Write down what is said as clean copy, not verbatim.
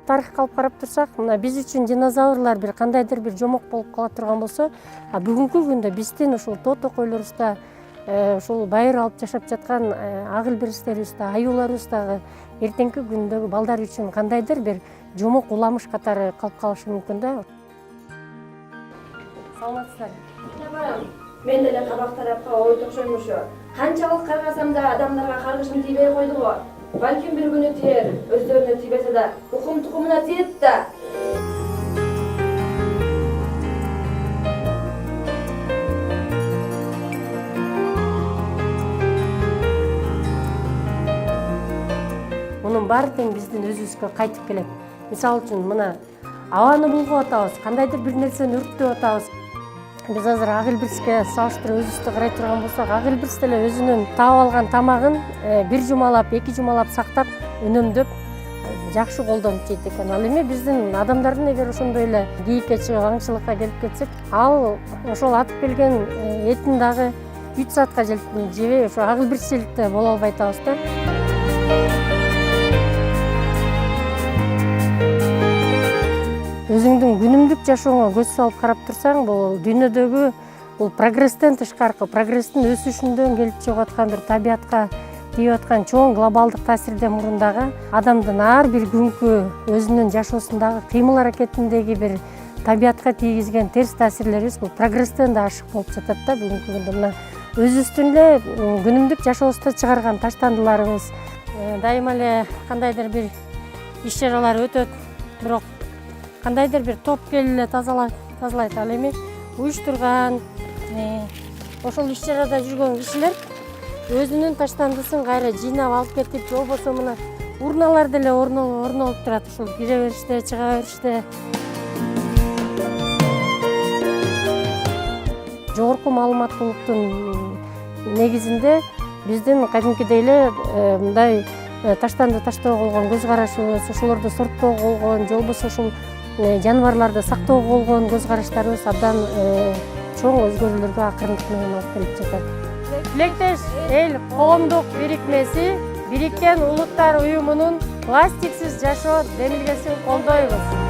тарыхка алып карап турсак, мына биз үчүн динозаврлар бир кандайдыр бир жомок болуп кала турган болсо, бүгүнкү күндө биздин ушул тотокойлорубузда, ушул байыр алып жашап жаткан ак илбирстерибизде, аюуларыбыздагы эртеңки күндөгү балдар үчүн кандайдыр бир жомок уламыш катары калып калышы мүмкүн да. Саламатсыздар. Мен деле кабак тарапка ой токшойм ошо. Канчалык каргасам да адамдарга каргышым тийбей койду го. Балким бир күнү тиер, өздөрүнө тийбесе да, укум тукумуна тиет да. Мунун баары тең биздин өзүбүзгө кайтып келет. Мисалы үчүн мына абаны булгап атабыз, кандайдыр бир нерсени өрттөп атабыз. Биз азыр ак илбирске салыштырып өзүбүздү карай турган болсок, ак илбирс деле өзүнүн таап алган тамагын бир жумалап, эки жумалап сактап, үнөмдөп жакшы колдонуп жейт экен. Ал эми биздин адамдардын эгер ошондой эле кийикке чыгып аңчылыкка келип кетсек, ал ошол атып келген этин дагы 3 саатка жебей ошо ак илбирсчиликте боло албай атабыз да. Өзүңдүн күнүмдүк жашооңо көз салып карап турсаң, бул дүйнөдөгү бул прогресстен тышкаркы, прогресстин өсүшүндөн келип чыгып аткан бир табиятка тийип аткан чоң глобалдык таасирден мурун дагы адамдын ар бир күнкү өзүнүн жашоосундагы кыймыл аракетиндеги бир табиятка тийгизген терс таасирлерибиз бул прогресстен да ашык болуп жатат да. Бүгүнкү күндө мына өзүбүздүн эле күнүмдүк жашообузда чыгарган таштандыларыбыз дайыма эле кандайдыр бир иш чаралар өтөт, бирок кандайдыр бир топ келип эле тазалайт. Ал эми уюштурган, ошол иш чарада жүргөн кишилер өзүнүн таштандысын кайра жыйнап алып кетип, же болбосо мына урналар деле орнолуп турат, ушул кире бериште, чыга бериште. Жогорку маалыматтуулуктун негизинде биздин кадимкидей эле мындай таштанды таштоого болгон көз карашыбыз, ошолорду сорттоого болгон, же болбосо ушул жаныбарларды сактоого болгон көз караштарыбыз абдан чоң өзгөрүүлөргө акырындык менен алып келип жатат. Тилектеш эл коомдук бирикмеси Бириккен Улуттар уюмунун пластиксиз жашоо демилгесин колдойбуз.